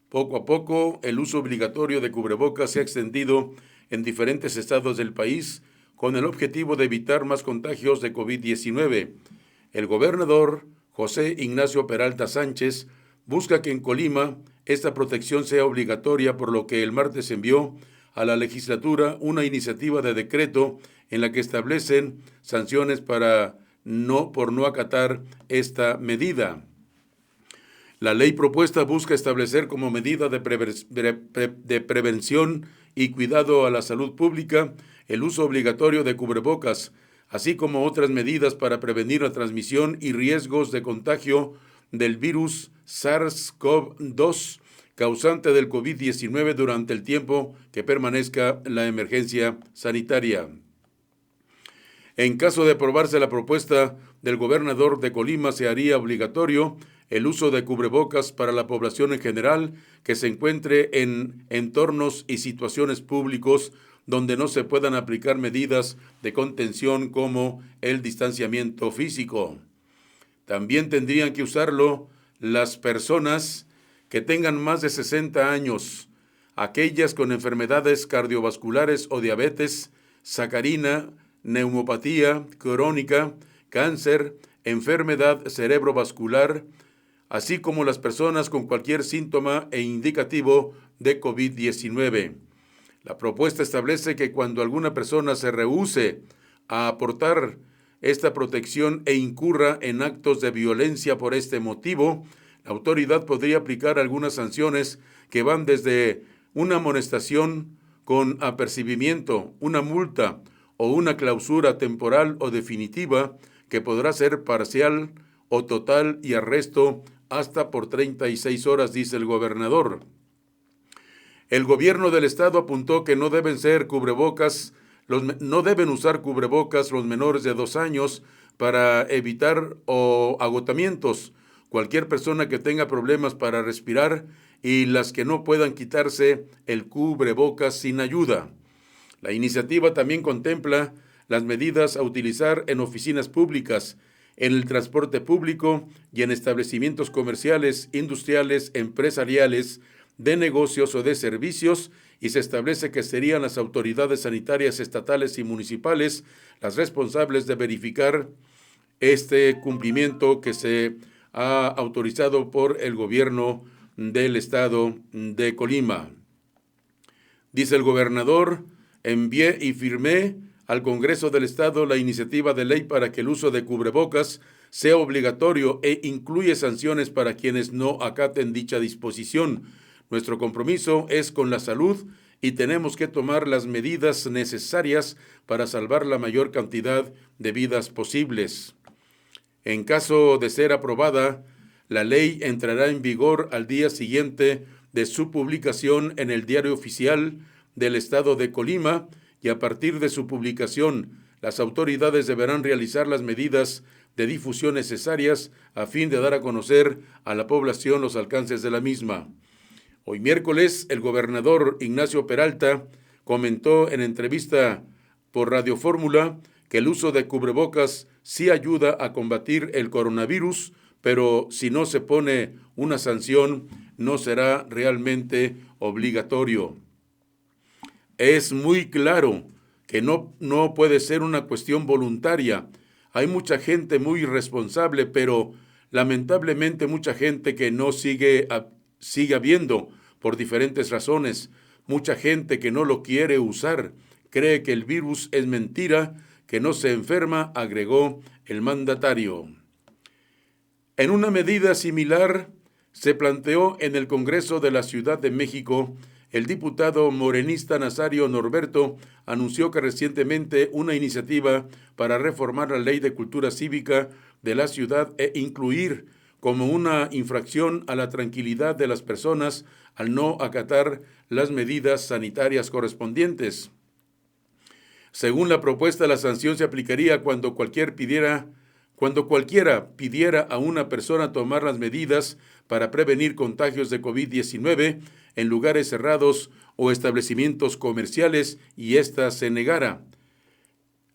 Poco a poco, el uso obligatorio de cubrebocas se ha extendido en diferentes estados del país con el objetivo de evitar más contagios de COVID-19. El gobernador José Ignacio Peralta Sánchez busca que en Colima esta protección sea obligatoria, por lo que el martes envió a la legislatura una iniciativa de decreto en la que establecen sanciones por no acatar esta medida. La ley propuesta busca establecer como medida de prevención y cuidado a la salud pública el uso obligatorio de cubrebocas, así como otras medidas para prevenir la transmisión y riesgos de contagio del virus SARS-CoV-2, causante del COVID-19 durante el tiempo que permanezca la emergencia sanitaria. En caso de aprobarse la propuesta del gobernador de Colima, se haría obligatorio el uso de cubrebocas para la población en general que se encuentre en entornos y situaciones públicos donde no se puedan aplicar medidas de contención como el distanciamiento físico. También tendrían que usarlo las personas que tengan más de 60 años, aquellas con enfermedades cardiovasculares o diabetes, sacarina, neumopatía crónica, cáncer, enfermedad cerebrovascular, así como las personas con cualquier síntoma e indicativo de COVID-19. La propuesta establece que cuando alguna persona se rehúse a aportar esta protección e incurra en actos de violencia por este motivo, la autoridad podría aplicar algunas sanciones que van desde una amonestación con apercibimiento, una multa o una clausura temporal o definitiva que podrá ser parcial o total y arresto hasta por 36 horas, dice el gobernador. El gobierno del estado apuntó que no deben usar cubrebocas los menores de 2 años para evitar agotamientos. Cualquier persona que tenga problemas para respirar y las que no puedan quitarse el cubrebocas sin ayuda. La iniciativa también contempla las medidas a utilizar en oficinas públicas, en el transporte público y en establecimientos comerciales, industriales, empresariales, de negocios o de servicios, y se establece que serían las autoridades sanitarias estatales y municipales las responsables de verificar este cumplimiento que se ha autorizado por el gobierno del estado de Colima. Dice el gobernador: envié y firmé al Congreso del Estado la iniciativa de ley para que el uso de cubrebocas sea obligatorio e incluye sanciones para quienes no acaten dicha disposición. Nuestro compromiso es con la salud y tenemos que tomar las medidas necesarias para salvar la mayor cantidad de vidas posibles. En caso de ser aprobada, la ley entrará en vigor al día siguiente de su publicación en el Diario Oficial del Estado de Colima, y a partir de su publicación, las autoridades deberán realizar las medidas de difusión necesarias a fin de dar a conocer a la población los alcances de la misma. Hoy miércoles, el gobernador Ignacio Peralta comentó en entrevista por Radio Fórmula que el uso de cubrebocas sí ayuda a combatir el coronavirus, pero si no se pone una sanción, no será realmente obligatorio. Es muy claro que no puede ser una cuestión voluntaria. Hay mucha gente muy irresponsable, pero lamentablemente mucha gente que no sigue habiendo por diferentes razones. Mucha gente que no lo quiere usar, cree que el virus es mentira, que no se enferma, agregó el mandatario. En una medida similar, se planteó en el Congreso de la Ciudad de México. El diputado morenista Nazario Norberto anunció que recientemente una iniciativa para reformar la Ley de Cultura Cívica de la ciudad e incluir como una infracción a la tranquilidad de las personas al no acatar las medidas sanitarias correspondientes. Según la propuesta, la sanción se aplicaría cuando cualquiera pidiera a una persona tomar las medidas para prevenir contagios de COVID-19 en lugares cerrados o establecimientos comerciales y ésta se negara.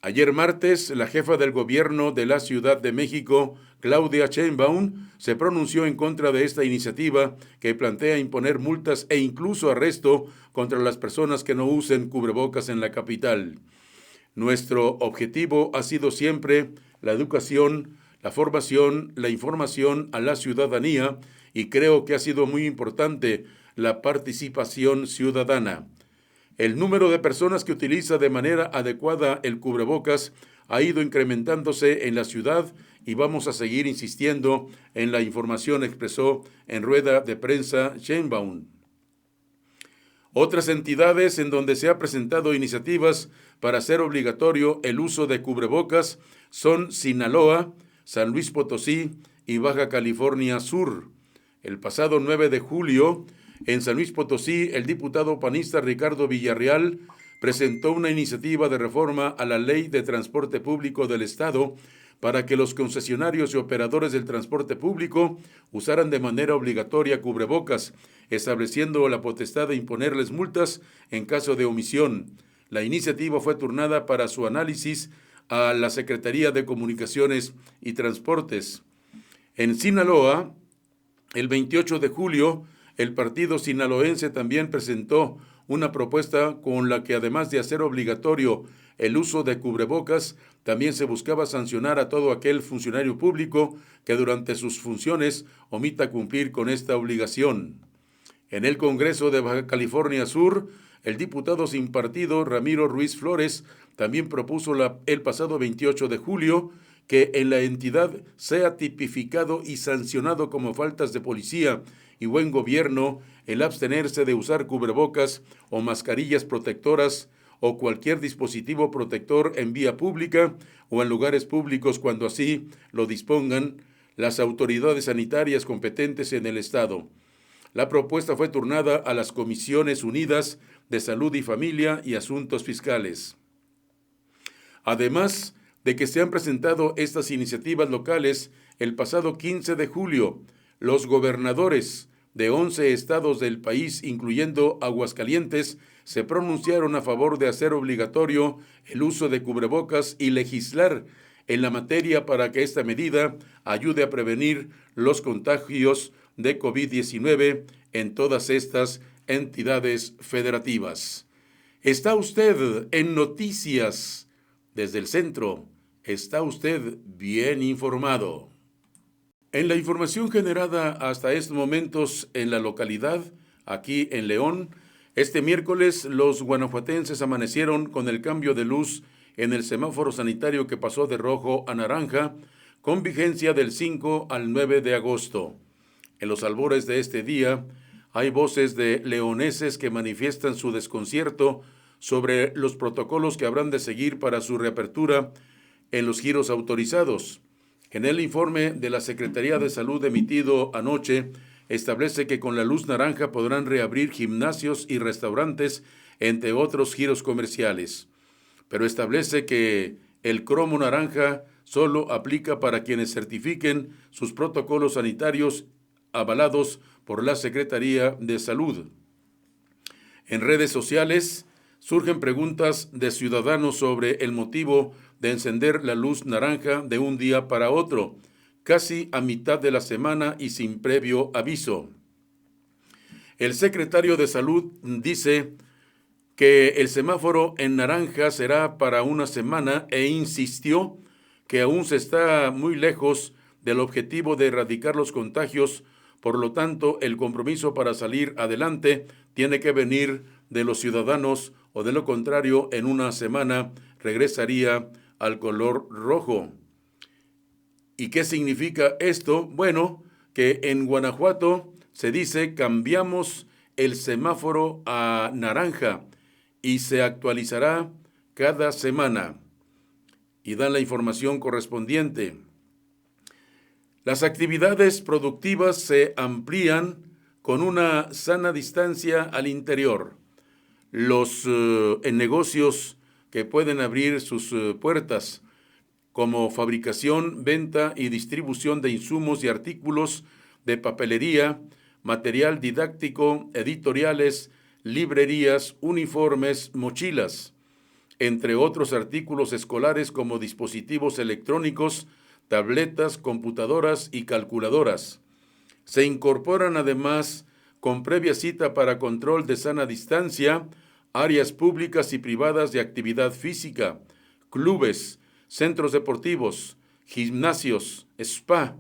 Ayer martes, la jefa del gobierno de la Ciudad de México, Claudia Sheinbaum, se pronunció en contra de esta iniciativa que plantea imponer multas e incluso arresto contra las personas que no usen cubrebocas en la capital. Nuestro objetivo ha sido siempre la educación, la formación, la información a la ciudadanía, y creo que ha sido muy importante la participación ciudadana. El número de personas que utiliza de manera adecuada el cubrebocas ha ido incrementándose en la ciudad y vamos a seguir insistiendo en la información, expresó en rueda de prensa Sheinbaum. Otras entidades en donde se ha presentado iniciativas para hacer obligatorio el uso de cubrebocas son Sinaloa, San Luis Potosí y Baja California Sur. El pasado 9 de julio, en San Luis Potosí, el diputado panista Ricardo Villarreal presentó una iniciativa de reforma a la Ley de Transporte Público del Estado para que los concesionarios y operadores del transporte público usaran de manera obligatoria cubrebocas, estableciendo la potestad de imponerles multas en caso de omisión. La iniciativa fue turnada para su análisis a la Secretaría de Comunicaciones y Transportes. En Sinaloa, el 28 de julio, el partido sinaloense también presentó una propuesta con la que, además de hacer obligatorio el uso de cubrebocas, también se buscaba sancionar a todo aquel funcionario público que durante sus funciones omita cumplir con esta obligación. En el Congreso de Baja California Sur, el diputado sin partido Ramiro Ruiz Flores también propuso el pasado 28 de julio que en la entidad sea tipificado y sancionado como faltas de policía y buen gobierno el abstenerse de usar cubrebocas o mascarillas protectoras o cualquier dispositivo protector en vía pública o en lugares públicos cuando así lo dispongan las autoridades sanitarias competentes en el Estado. La propuesta fue turnada a las Comisiones Unidas de Salud y Familia y Asuntos Fiscales. Además de que se han presentado estas iniciativas locales, el pasado 15 de julio, los gobernadores de 11 estados del país, incluyendo Aguascalientes, se pronunciaron a favor de hacer obligatorio el uso de cubrebocas y legislar en la materia para que esta medida ayude a prevenir los contagios de COVID-19 en todas estas entidades federativas. Está usted en Noticias desde el Centro. Está usted bien informado. En la información generada hasta estos momentos en la localidad, aquí en León, Este miércoles los guanajuatenses amanecieron con el cambio de luz en el semáforo sanitario que pasó de rojo a naranja, con vigencia del 5 al 9 de agosto. En los albores de este día, hay voces de leoneses que manifiestan su desconcierto sobre los protocolos que habrán de seguir para su reapertura en los giros autorizados. En el informe de la Secretaría de Salud emitido anoche, establece que con la luz naranja podrán reabrir gimnasios y restaurantes, entre otros giros comerciales. Pero establece que el cromo naranja solo aplica para quienes certifiquen sus protocolos sanitarios avalados por la Secretaría de Salud. En redes sociales surgen preguntas de ciudadanos sobre el motivo de encender la luz naranja de un día para otro, casi a mitad de la semana y sin previo aviso. El secretario de Salud dice que el semáforo en naranja será para una semana e insistió que aún se está muy lejos del objetivo de erradicar los contagios. Por lo tanto, el compromiso para salir adelante tiene que venir de los ciudadanos, o de lo contrario, en una semana regresaría al color rojo. ¿Y qué significa esto? Bueno, que en Guanajuato se dice cambiamos el semáforo a naranja y se actualizará cada semana. Y dan la información correspondiente. Las actividades productivas se amplían con una sana distancia al interior. Los negocios que pueden abrir sus puertas, como fabricación, venta y distribución de insumos y artículos de papelería, material didáctico, editoriales, librerías, uniformes, mochilas, entre otros artículos escolares como dispositivos electrónicos, tabletas, computadoras y calculadoras. Se incorporan además, con previa cita para control de sana distancia, áreas públicas y privadas de actividad física, clubes, centros deportivos, gimnasios, spa,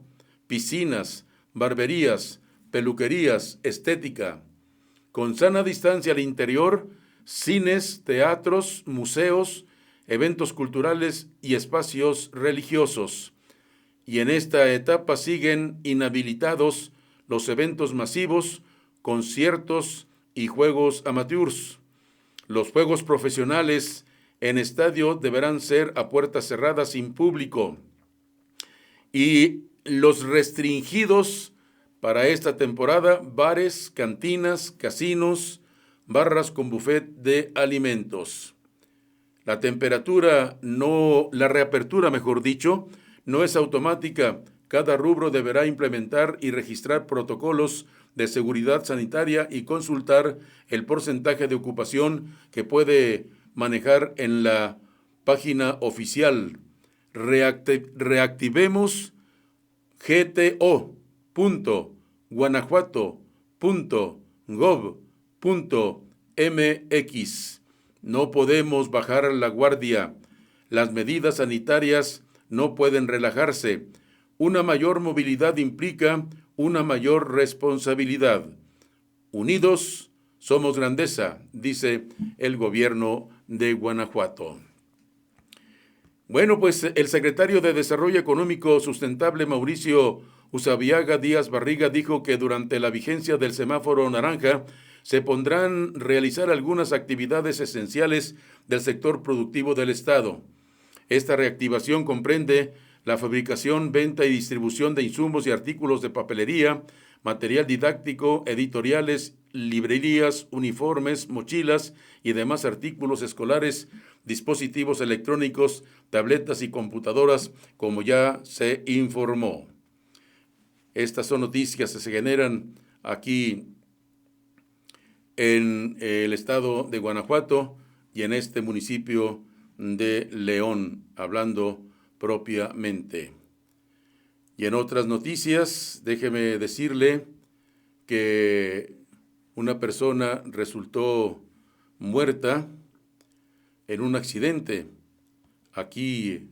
piscinas, barberías, peluquerías, estética. Con sana distancia al interior, cines, teatros, museos, eventos culturales y espacios religiosos. Y en esta etapa siguen inhabilitados los eventos masivos, conciertos y juegos amateurs. Los juegos profesionales en estadio deberán ser a puertas cerradas sin público. Y los restringidos para esta temporada, bares, cantinas, casinos, barras con buffet de alimentos. La reapertura, no es automática. Cada rubro deberá implementar y registrar protocolos de seguridad sanitaria y consultar el porcentaje de ocupación que puede manejar en la página oficial. Reactivemos gto.guanajuato.gov.mx. No podemos bajar la guardia. Las medidas sanitarias no pueden relajarse. Una mayor movilidad implica una mayor responsabilidad. Unidos somos grandeza, dice el gobierno de Guanajuato. Bueno, pues el secretario de Desarrollo Económico Sustentable, Mauricio Usabiaga Díaz Barriga, dijo que durante la vigencia del semáforo naranja se podrán realizar algunas actividades esenciales del sector productivo del Estado. Esta reactivación comprende la fabricación, venta y distribución de insumos y artículos de papelería, material didáctico, editoriales, librerías, uniformes, mochilas y demás artículos escolares, dispositivos electrónicos, tabletas y computadoras, como ya se informó. Estas son noticias que se generan aquí en el estado de Guanajuato y en este municipio de León, hablando propiamente. Y en otras noticias, déjeme decirle que una persona resultó muerta en un accidente aquí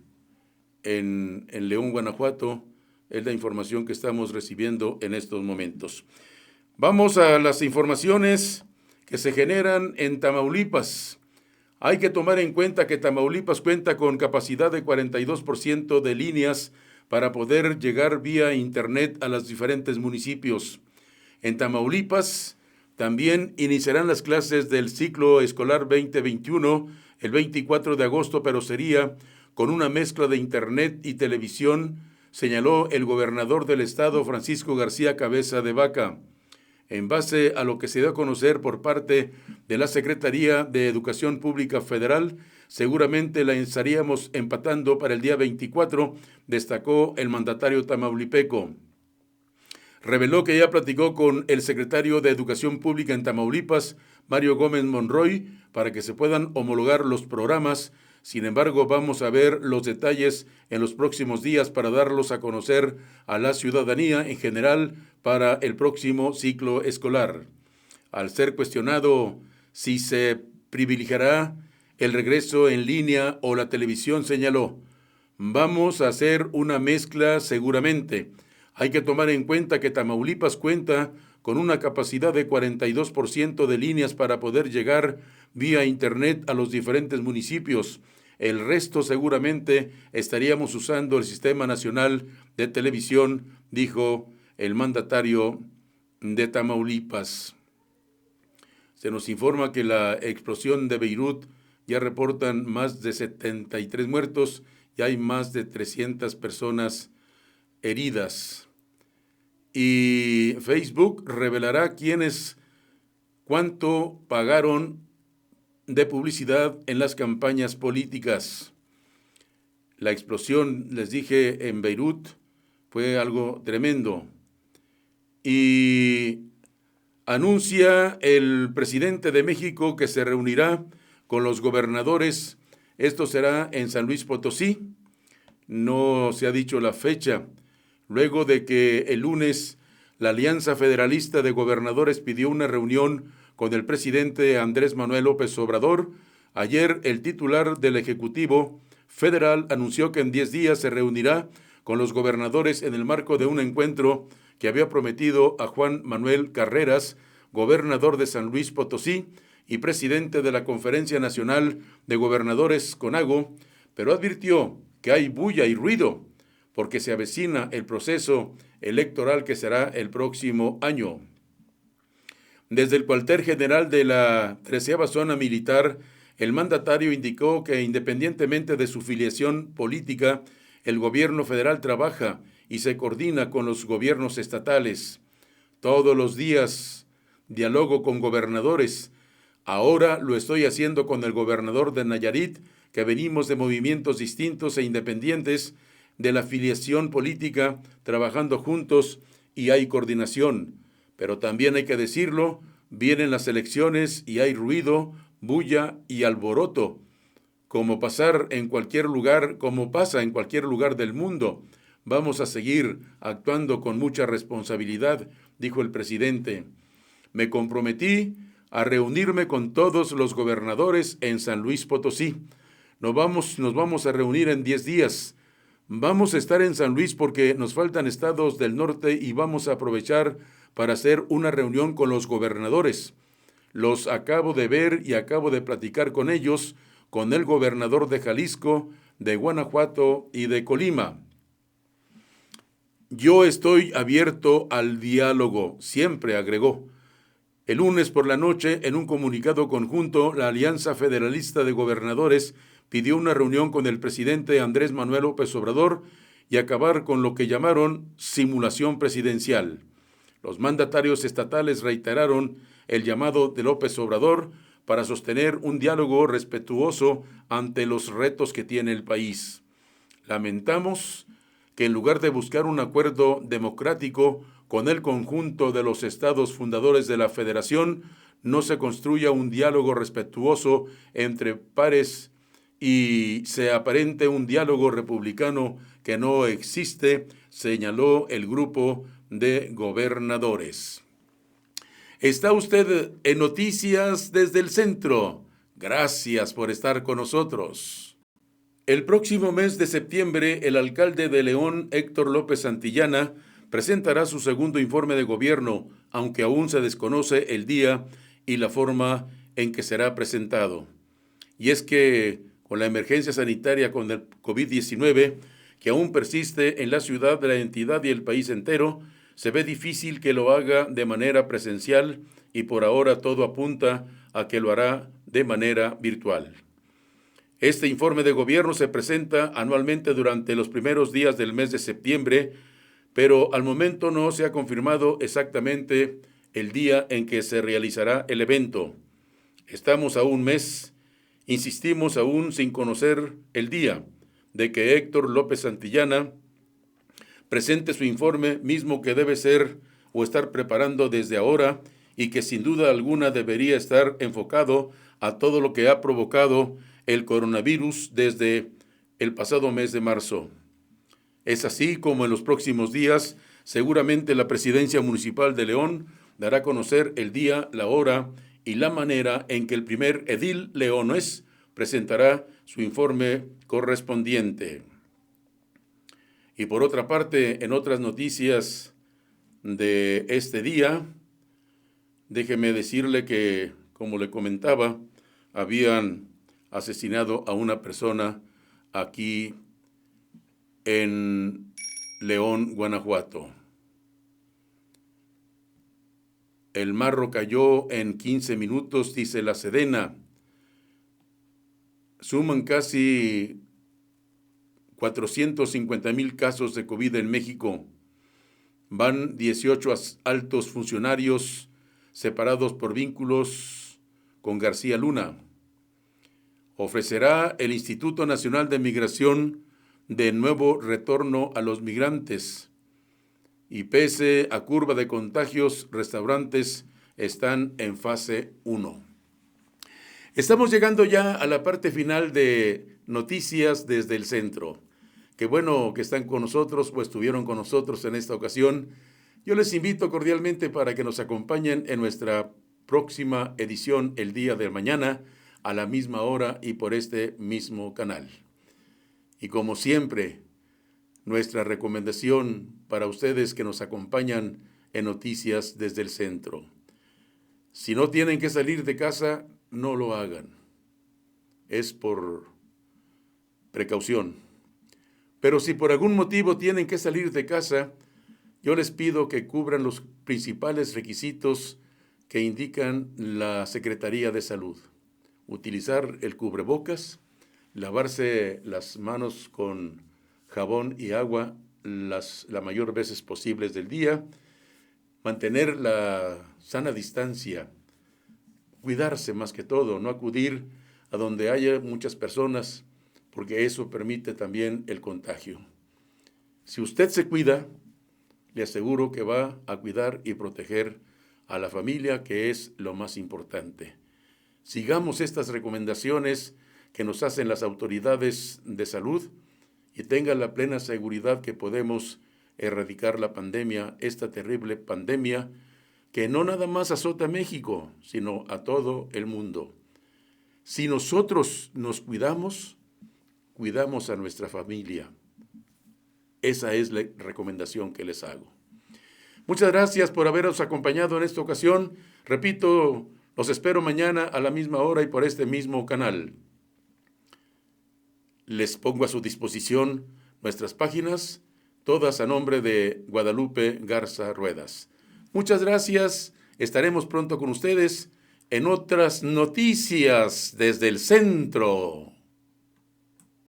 en León, Guanajuato. Es la información que estamos recibiendo en estos momentos. Vamos a las informaciones que se generan en Tamaulipas. Hay que tomar en cuenta que Tamaulipas cuenta con capacidad de 42% de líneas para poder llegar vía internet a los diferentes municipios. En Tamaulipas también iniciarán las clases del ciclo escolar 2021 el 24 de agosto, pero sería con una mezcla de internet y televisión, señaló el gobernador del estado, Francisco García Cabeza de Vaca. En base a lo que se dio a conocer por parte de la Secretaría de Educación Pública Federal, seguramente la estaríamos empatando para el día 24, destacó el mandatario tamaulipeco. Reveló que ya platicó con el secretario de Educación Pública en Tamaulipas, Mario Gómez Monroy, para que se puedan homologar los programas. Sin embargo, vamos a ver los detalles en los próximos días para darlos a conocer a la ciudadanía en general para el próximo ciclo escolar. Al ser cuestionado si se privilegiará el regreso en línea o la televisión, señaló: vamos a hacer una mezcla seguramente. Hay que tomar en cuenta que Tamaulipas cuenta con una capacidad de 42% de líneas para poder llegar vía internet a los diferentes municipios. El resto seguramente estaríamos usando el Sistema Nacional de Televisión, dijo el mandatario de Tamaulipas. Se nos informa que la explosión de Beirut ya reportan más de 73 muertos y hay más de 300 personas heridas. Y Facebook revelará cuánto pagaron de publicidad en las campañas políticas. La explosión, les dije, en Beirut fue algo tremendo. Y anuncia el presidente de México que se reunirá con los gobernadores. Esto será en San Luis Potosí. No se ha dicho la fecha. Luego de que el lunes la Alianza Federalista de Gobernadores pidió una reunión con el presidente Andrés Manuel López Obrador, ayer el titular del Ejecutivo Federal anunció que en 10 días se reunirá con los gobernadores en el marco de un encuentro que había prometido a Juan Manuel Carreras, gobernador de San Luis Potosí y presidente de la Conferencia Nacional de Gobernadores CONAGO, pero advirtió que hay bulla y ruido porque se avecina el proceso electoral que será el próximo año. Desde el cuartel general de la 13ª Zona Militar, el mandatario indicó que independientemente de su filiación política, el gobierno federal trabaja y se coordina con los gobiernos estatales. Todos los días dialogo con gobernadores. Ahora lo estoy haciendo con el gobernador de Nayarit, que venimos de movimientos distintos e independientes de la filiación política, trabajando juntos y hay coordinación. Pero también hay que decirlo, vienen las elecciones y hay ruido, bulla y alboroto, como pasa en cualquier lugar del mundo. Vamos a seguir actuando con mucha responsabilidad, dijo el presidente. Me comprometí a reunirme con todos los gobernadores en San Luis Potosí. Nos vamos a reunir en 10 días. Vamos a estar en San Luis porque nos faltan estados del norte y vamos a aprovechar para hacer una reunión con los gobernadores. Los acabo de ver y acabo de platicar con ellos, con el gobernador de Jalisco, de Guanajuato y de Colima. Yo estoy abierto al diálogo, siempre agregó. El lunes por la noche, en un comunicado conjunto, la Alianza Federalista de Gobernadores pidió una reunión con el presidente Andrés Manuel López Obrador y acabar con lo que llamaron simulación presidencial. Los mandatarios estatales reiteraron el llamado de López Obrador para sostener un diálogo respetuoso ante los retos que tiene el país. Lamentamos que en lugar de buscar un acuerdo democrático con el conjunto de los estados fundadores de la Federación, no se construya un diálogo respetuoso entre pares y se aparente un diálogo republicano que no existe, señaló el grupo de gobernadores. Está usted en Noticias desde el Centro. Gracias por estar con nosotros. El próximo mes de septiembre, el alcalde de León, Héctor López Santillana, presentará su segundo informe de gobierno, aunque aún se desconoce el día y la forma en que será presentado. Y es que con la emergencia sanitaria con el COVID-19, que aún persiste en la ciudad, de la entidad y el país entero, se ve difícil que lo haga de manera presencial y por ahora todo apunta a que lo hará de manera virtual. Este informe de gobierno se presenta anualmente durante los primeros días del mes de septiembre, pero al momento no se ha confirmado exactamente el día en que se realizará el evento. Estamos a un mes, insistimos aún sin conocer el día de que Héctor López Santillana presente su informe, mismo que debe ser o estar preparando desde ahora y que sin duda alguna debería estar enfocado a todo lo que ha provocado el coronavirus desde el pasado mes de marzo. Es así como en los próximos días, seguramente la Presidencia Municipal de León dará a conocer el día, la hora y la manera en que el primer edil leonés presentará su informe correspondiente. Y por otra parte, en otras noticias de este día, déjeme decirle que, como le comentaba, habían asesinado a una persona aquí en León, Guanajuato. El marro cayó en 15 minutos, dice la Sedena. Suman casi 450,000 casos de COVID en México. Van 18 altos funcionarios separados por vínculos con García Luna. Ofrecerá el Instituto Nacional de Migración de nuevo retorno a los migrantes. Y pese a curva de contagios, restaurantes están en fase 1. Estamos llegando ya a la parte final de Noticias desde el Centro. Qué bueno que están con nosotros o estuvieron con nosotros en esta ocasión. Yo les invito cordialmente para que nos acompañen en nuestra próxima edición el día de mañana a la misma hora y por este mismo canal. Y como siempre, nuestra recomendación para ustedes que nos acompañan en Noticias desde el Centro. Si no tienen que salir de casa, no lo hagan. Es por precaución. Pero si por algún motivo tienen que salir de casa, yo les pido que cubran los principales requisitos que indican la Secretaría de Salud. Utilizar el cubrebocas, lavarse las manos con jabón y agua la mayor veces posibles del día, mantener la sana distancia, cuidarse más que todo, no acudir a donde haya muchas personas, porque eso permite también el contagio. Si usted se cuida, le aseguro que va a cuidar y proteger a la familia, que es lo más importante. Sigamos estas recomendaciones que nos hacen las autoridades de salud y tengan la plena seguridad que podemos erradicar la pandemia, esta terrible pandemia que no nada más azota a México, sino a todo el mundo. Si nosotros nos cuidamos, cuidamos a nuestra familia. Esa es la recomendación que les hago. Muchas gracias por habernos acompañado en esta ocasión. Repito, los espero mañana a la misma hora y por este mismo canal. Les pongo a su disposición nuestras páginas, todas a nombre de Guadalupe Garza Ruedas. Muchas gracias. Estaremos pronto con ustedes en otras noticias desde el Centro.